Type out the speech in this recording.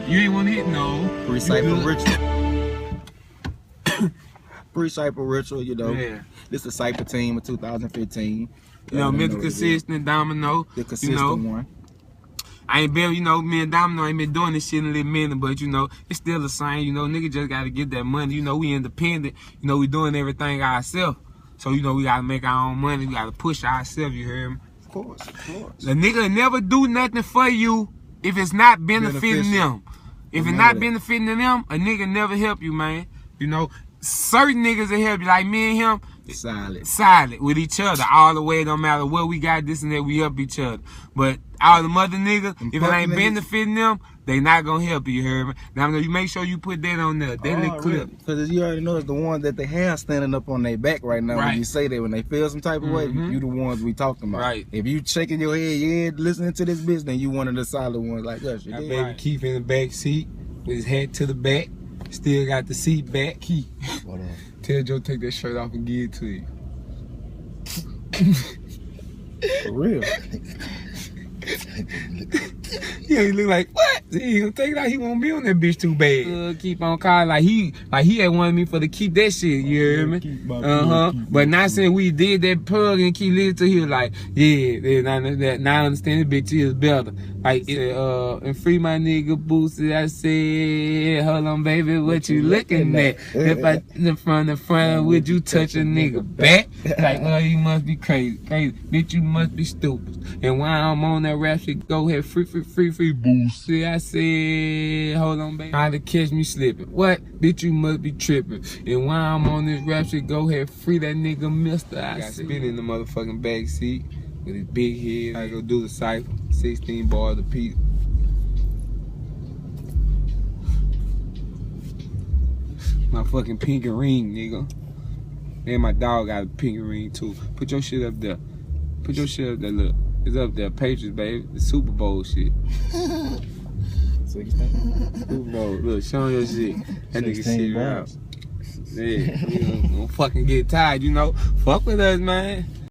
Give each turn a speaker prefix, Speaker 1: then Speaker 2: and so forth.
Speaker 1: You ain't want to hit no.
Speaker 2: Pre-cypher ritual. Pre-cypher ritual, you know.
Speaker 1: Yeah.
Speaker 2: This is the Cypher team of 2015.
Speaker 1: You know, Mr. Consistent, Domino.
Speaker 2: The consistent
Speaker 1: you know,
Speaker 2: one.
Speaker 1: I ain't been, you know, me and Domino ain't been doing this shit in a little minute, but, you know, it's still the same. You know, nigga just got to get that money. You know, we independent. You know, we doing everything ourselves. So, you know, we got to make our own money. We got to push ourselves, you hear me?
Speaker 2: Of course.
Speaker 1: The nigga never do nothing for you if it's not benefiting them. If it's not benefiting them, a nigga never help you, man. You know, certain niggas will help you, like me and him. Solid with each other all the way. No matter what we got, this and that, we help each other. But all the mother niggas, if it ain't benefiting them, they not gonna help you, you hear me? Now you make sure you put that on there. That little clip.
Speaker 2: Because you already know it's the ones that they have standing up on their back right now. When you say that, when they feel some type of way, you the ones we talking about.
Speaker 1: Right.
Speaker 2: If you shaking your head, yeah, listening to this bitch, then you one of the solid ones like us.
Speaker 1: Got baby Keith in the back seat with his head to the back. Still got the seat back. Keith.
Speaker 2: What up?
Speaker 1: Tell Joe take that shirt off and give it to you.
Speaker 2: For real.
Speaker 1: Yeah, he look like, what? He gonna take it out. He won't be on that bitch too bad. Keep on calling like he had wanted me for to keep that shit. You hear me? But not saying we did that plug and keep listening to him like, yeah, now I understand the bitch is better. Like, and free my nigga Boosie. I said, hold on, baby, what you looking at? If I from the front, would you touch a nigga back? Like, well, you must be crazy. Bitch, you must be stupid. And while I'm on that rap shit, go ahead, free Boosie. I said, hold on, baby. Try to catch me slipping. What? Bitch, you must be tripping. And while I'm on this rap shit, go ahead, free that nigga Mister. I got spit in the motherfucking back seat with his big head. I go do the cypher. 16 bars of Pete. My fucking pinky ring, nigga. And my dog got a pinky ring too. Put your shit up there. Put your shit up there, look. It's up there. Patriots, baby. The Super Bowl shit.
Speaker 2: 16?
Speaker 1: Super Bowl. Look, show your shit. That nigga shit out. Yeah, you don't fucking get tired, you know. Fuck with us, man.